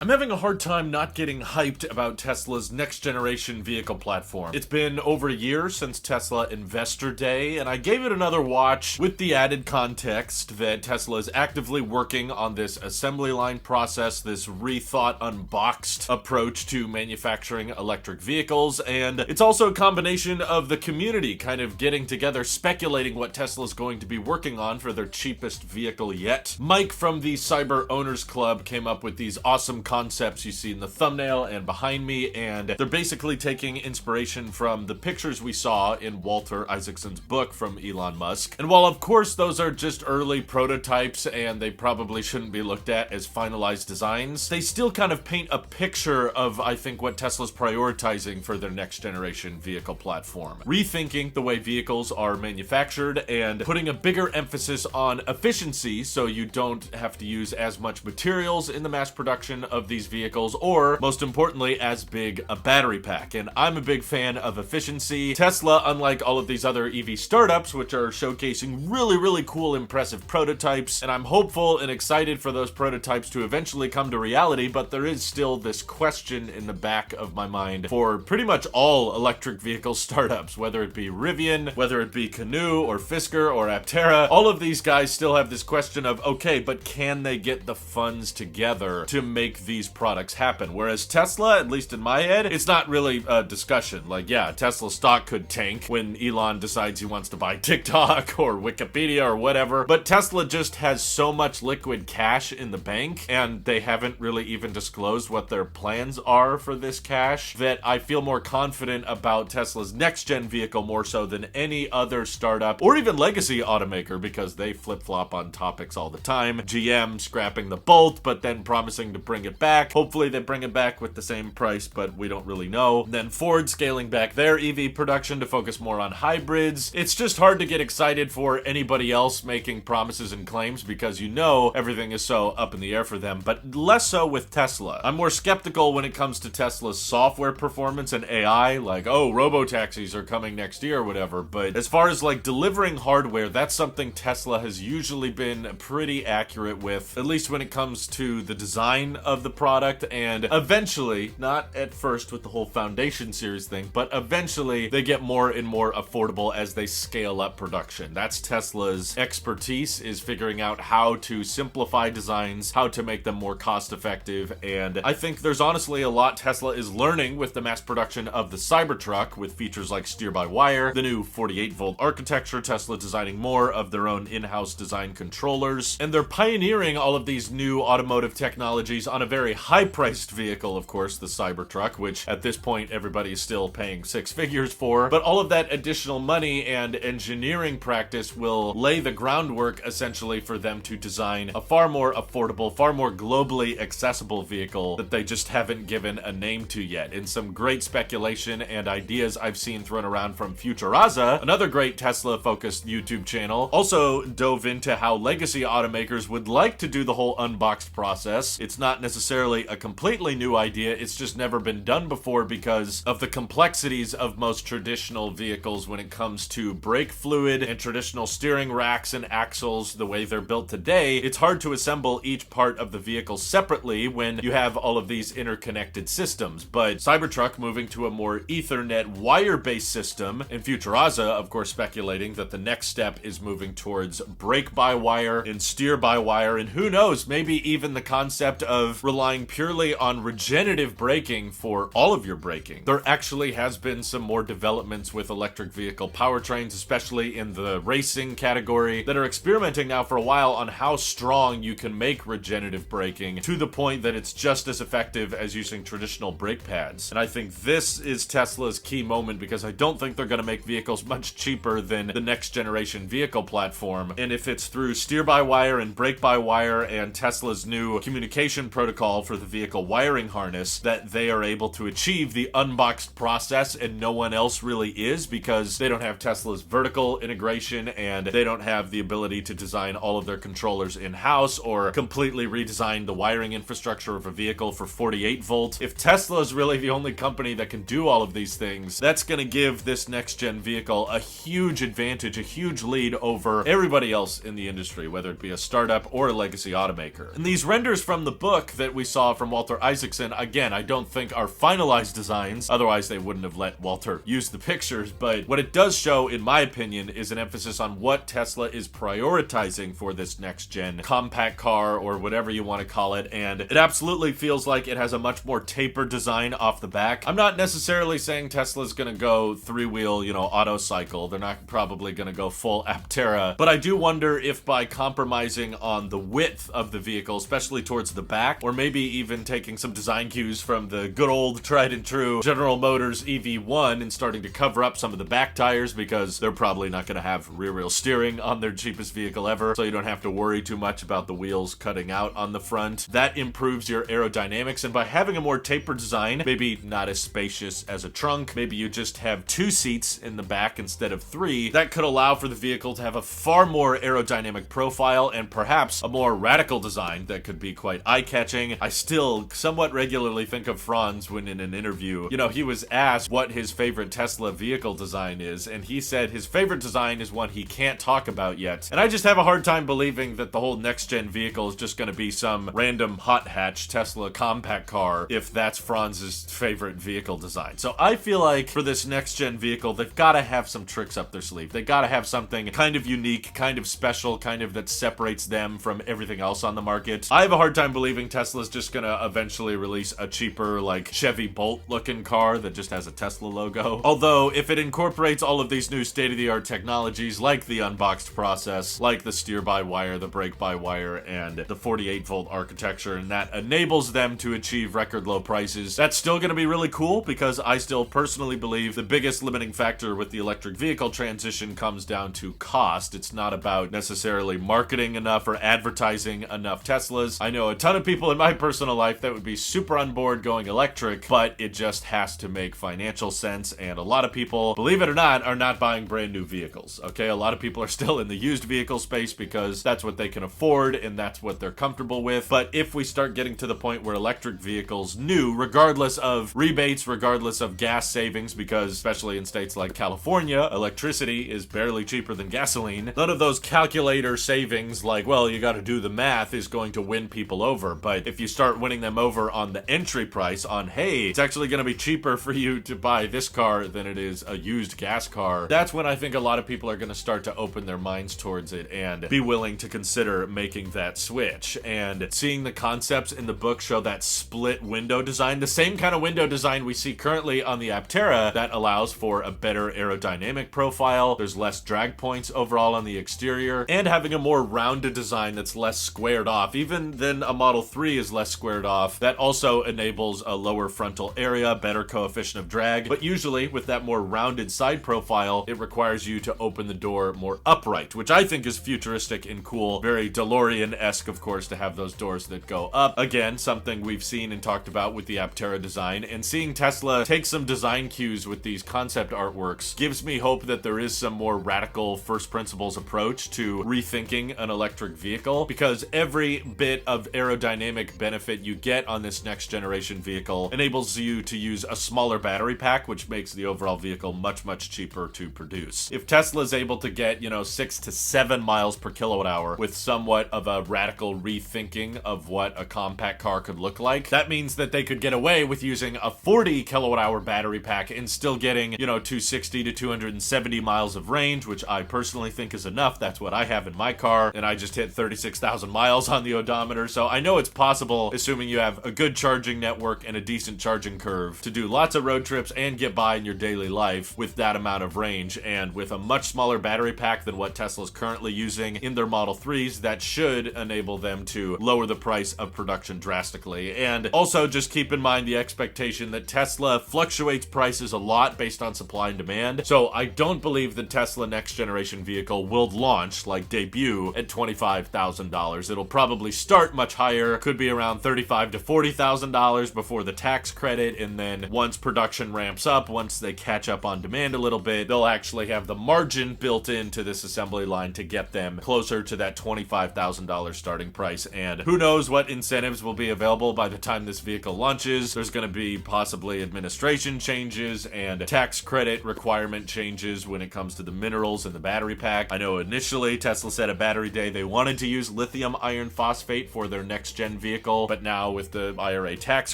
I'm having a hard time not getting hyped about Tesla's next generation vehicle platform. It's been over a year since Tesla Investor Day, and I gave it another watch with the added context that Tesla is actively working on this assembly line process, this rethought, unboxed approach to manufacturing electric vehicles, and it's also a combination of the community kind of getting together, speculating what Tesla's going to be working on for their cheapest vehicle yet. Mike from the Cyber Owners Club came up with these awesome concepts you see in the thumbnail and behind me, and they're basically taking inspiration from the pictures we saw in Walter Isaacson's book from Elon Musk. And while of course those are just early prototypes and they probably shouldn't be looked at as finalized designs, they still kind of paint a picture of, I think, what Tesla's prioritizing for their next generation vehicle platform. Rethinking the way vehicles are manufactured and putting a bigger emphasis on efficiency so you don't have to use as much materials in the mass production of these vehicles, or most importantly, as big a battery pack. And I'm a big fan of efficiency. Tesla, unlike all of these other EV startups, which are showcasing really cool, impressive prototypes, and I'm hopeful and excited for those prototypes to eventually come to reality, but there is still this question in the back of my mind for pretty much all electric vehicle startups, whether it be Rivian, whether it be Canoo or Fisker or Aptera. All of these guys still have this question of, okay, but can they get the funds together to make these products happen? Whereas Tesla, at least in my head, it's not really a discussion. Like, yeah, Tesla stock could tank when Elon decides he wants to buy TikTok or Wikipedia or whatever, but Tesla just has so much liquid cash in the bank, and they haven't really even disclosed what their plans are for this cash, that I feel more confident about Tesla's next-gen vehicle more so than any other startup or even legacy automaker, because they flip-flop on topics all the time. GM scrapping the Bolt, but then promising to bring it back. Hopefully they bring it back with the same price, but we don't really know. And then Ford scaling back their EV production to focus more on hybrids. It's just hard to get excited for anybody else making promises and claims because you know everything is so up in the air for them, but less so with Tesla. I'm more skeptical when it comes to Tesla's software performance and AI, like, oh, robo-taxis are coming next year or whatever, but as far as like delivering hardware, that's something Tesla has usually been pretty accurate with, at least when it comes to the design of the product, and eventually, not at first with the whole Foundation series thing, but eventually they get more and more affordable as they scale up production. That's Tesla's expertise, is figuring out how to simplify designs, how to make them more cost effective, and I think there's honestly a lot Tesla is learning with the mass production of the Cybertruck, with features like steer-by-wire, the new 48-volt architecture, Tesla designing more of their own in-house design controllers, and they're pioneering all of these new automotive technologies on a very high-priced vehicle, of course, the Cybertruck, which at this point everybody is still paying six figures for, but all of that additional money and engineering practice will lay the groundwork essentially for them to design a far more affordable, far more globally accessible vehicle that they just haven't given a name to yet. And some great speculation and ideas I've seen thrown around from Futuraza, another great Tesla-focused YouTube channel, also dove into how legacy automakers would like to do the whole unboxed process. It's not necessarily a completely new idea, it's just never been done before because of the complexities of most traditional vehicles when it comes to brake fluid and traditional steering racks and axles the way they're built today. It's hard to assemble each part of the vehicle separately when you have all of these interconnected systems, but Cybertruck moving to a more Ethernet wire-based system, and Futuraza, of course, speculating that the next step is moving towards brake-by-wire and steer-by-wire, and who knows, maybe even the concept of relying purely on regenerative braking for all of your braking. There actually has been some more developments with electric vehicle powertrains, especially in the racing category, that are experimenting now for a while on how strong you can make regenerative braking to the point that it's just as effective as using traditional brake pads. And I think this is Tesla's key moment, because I don't think they're going to make vehicles much cheaper than the next generation vehicle platform. And if it's through steer-by-wire and brake-by-wire and Tesla's new communication protocol for the vehicle wiring harness that they are able to achieve the unboxed process and no one else really is, because they don't have Tesla's vertical integration and they don't have the ability to design all of their controllers in-house or completely redesign the wiring infrastructure of a vehicle for 48 volt. If Tesla is really the only company that can do all of these things, that's going to give this next-gen vehicle a huge advantage, a huge lead over everybody else in the industry, whether it be a startup or a legacy automaker. And these renders from the book that that we saw from Walter Isaacson, again, I don't think are finalized designs, otherwise they wouldn't have let Walter use the pictures, but what it does show, in my opinion, is an emphasis on what Tesla is prioritizing for this next-gen compact car, or whatever you want to call it, and it absolutely feels like it has a much more tapered design off the back. I'm not necessarily saying Tesla's gonna go three-wheel, auto cycle. They're not probably gonna go full Aptera, but I do wonder if by compromising on the width of the vehicle, especially towards the back, or maybe even taking some design cues from the good old tried and true General Motors EV1 and starting to cover up some of the back tires, because they're probably not gonna have rear-wheel steering on their cheapest vehicle ever, so you don't have to worry too much about the wheels cutting out on the front. That improves your aerodynamics, and by having a more tapered design, maybe not as spacious as a trunk, maybe you just have 2 seats in the back instead of 3, that could allow for the vehicle to have a far more aerodynamic profile and perhaps a more radical design that could be quite eye-catching. I still somewhat regularly think of Franz when in an interview, he was asked what his favorite Tesla vehicle design is, and he said his favorite design is one he can't talk about yet. And I just have a hard time believing that the whole next-gen vehicle is just going to be some random hot hatch Tesla compact car if that's Franz's favorite vehicle design. So I feel like for this next-gen vehicle, they've got to have some tricks up their sleeve. They got to have something kind of unique, kind of special, kind of that separates them from everything else on the market. I have a hard time believing Tesla's just going to eventually release a cheaper, like, Chevy Bolt-looking car that just has a Tesla logo. Although, if it incorporates all of these new state-of-the-art technologies, like the unboxed process, like the steer-by-wire, the brake-by-wire, and the 48-volt architecture, and that enables them to achieve record low prices, that's still going to be really cool, because I still personally believe the biggest limiting factor with the electric vehicle transition comes down to cost. It's not about necessarily marketing enough or advertising enough Teslas. I know a ton of people in my personal life that would be super on board going electric, but it just has to make financial sense, and a lot of people, believe it or not, are not buying brand new vehicles, okay? A lot of people are still in the used vehicle space because that's what they can afford and that's what they're comfortable with. But if we start getting to the point where electric vehicles new, regardless of rebates, regardless of gas savings, because especially in states like California, electricity is barely cheaper than gasoline, none of those calculator savings, like, well, you gotta do the math, is going to win people over. But if you start winning them over on the entry price, on, hey, it's actually gonna be cheaper for you to buy this car than it is a used gas car, that's when I think a lot of people are gonna start to open their minds towards it and be willing to consider making that switch. And seeing the concepts in the book show that split window design, the same kind of window design we see currently on the Aptera, that allows for a better aerodynamic profile, there's less drag points overall on the exterior, and having a more rounded design that's less squared off, even than a Model 3 is less squared off, that also enables a lower frontal area, better coefficient of drag. But usually with that more rounded side profile, it requires you to open the door more upright, which I think is futuristic and cool. Very DeLorean-esque, of course, to have those doors that go up. Again, something we've seen and talked about with the Aptera design, and seeing Tesla take some design cues with these concept artworks gives me hope that there is some more radical first principles approach to rethinking an electric vehicle, because every bit of aerodynamic benefit you get on this next generation vehicle enables you to use a smaller battery pack, which makes the overall vehicle much, much cheaper to produce. If Tesla is able to get, 6 to 7 miles per kilowatt hour with somewhat of a radical rethinking of what a compact car could look like, that means that they could get away with using a 40 kilowatt hour battery pack and still getting, 260 to 270 miles of range, which I personally think is enough. That's what I have in my car, and I just hit 36,000 miles on the odometer, so I know it's possible, assuming you have a good charging network and a decent charging curve, to do lots of road trips and get by in your daily life with that amount of range. And with a much smaller battery pack than what Tesla's currently using in their Model 3s, that should enable them to lower the price of production drastically. And also just keep in mind the expectation that Tesla fluctuates prices a lot based on supply and demand. So I don't believe the Tesla next generation vehicle will launch, like debut, at $25,000. It'll probably start much higher, could be around $35,000 to $40,000 before the tax credit, and then once production ramps up, once they catch up on demand a little bit, they'll actually have the margin built into this assembly line to get them closer to that $25,000 starting price. And who knows what incentives will be available by the time this vehicle launches. There's going to be possibly administration changes and tax credit requirement changes when it comes to the minerals in the battery pack. I know initially Tesla said at Battery Day they wanted to use lithium iron phosphate for their next gen vehicle, vehicle, but now with the IRA tax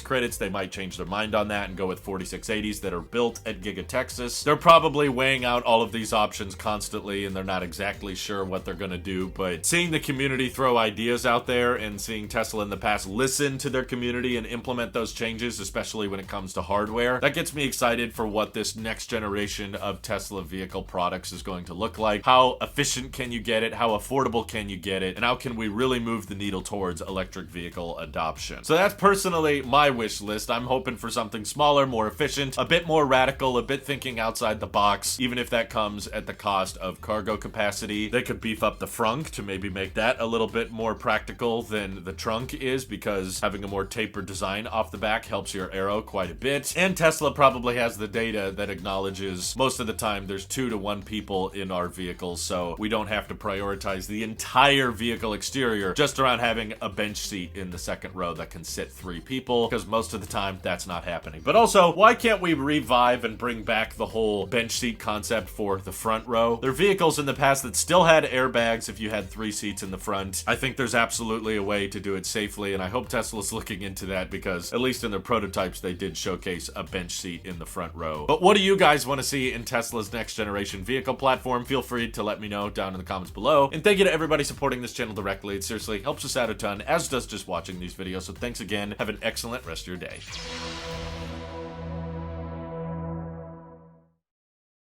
credits, they might change their mind on that and go with 4680s that are built at Giga Texas. They're probably weighing out all of these options constantly, and they're not exactly sure what they're gonna do, but seeing the community throw ideas out there and seeing Tesla in the past listen to their community and implement those changes, especially when it comes to hardware, that gets me excited for what this next generation of Tesla vehicle products is going to look like. How efficient can you get it? How affordable can you get it? And how can we really move the needle towards electric vehicle adoption? So that's personally my wish list. I'm hoping for something smaller, more efficient, a bit more radical, a bit thinking outside the box, even if that comes at the cost of cargo capacity. They could beef up the frunk to maybe make that a little bit more practical than the trunk is, because having a more tapered design off the back helps your aero quite a bit. And Tesla probably has the data that acknowledges most of the time there's 2 to 1 people in our vehicles, so we don't have to prioritize the entire vehicle exterior just around having a bench seat in the second row that can sit 3 people, because most of the time that's not happening. But also, why can't we revive and bring back the whole bench seat concept for the front row? There are vehicles in the past that still had airbags if you had 3 seats in the front. I think there's absolutely a way to do it safely, and I hope Tesla's looking into that, because at least in their prototypes they did showcase a bench seat in the front row. But what do you guys want to see in Tesla's next generation vehicle platform? Feel free to let me know down in the comments below. And thank you to everybody supporting this channel directly. It seriously helps us out a ton, as does just watching these videos. So thanks again. Have an excellent rest of your day.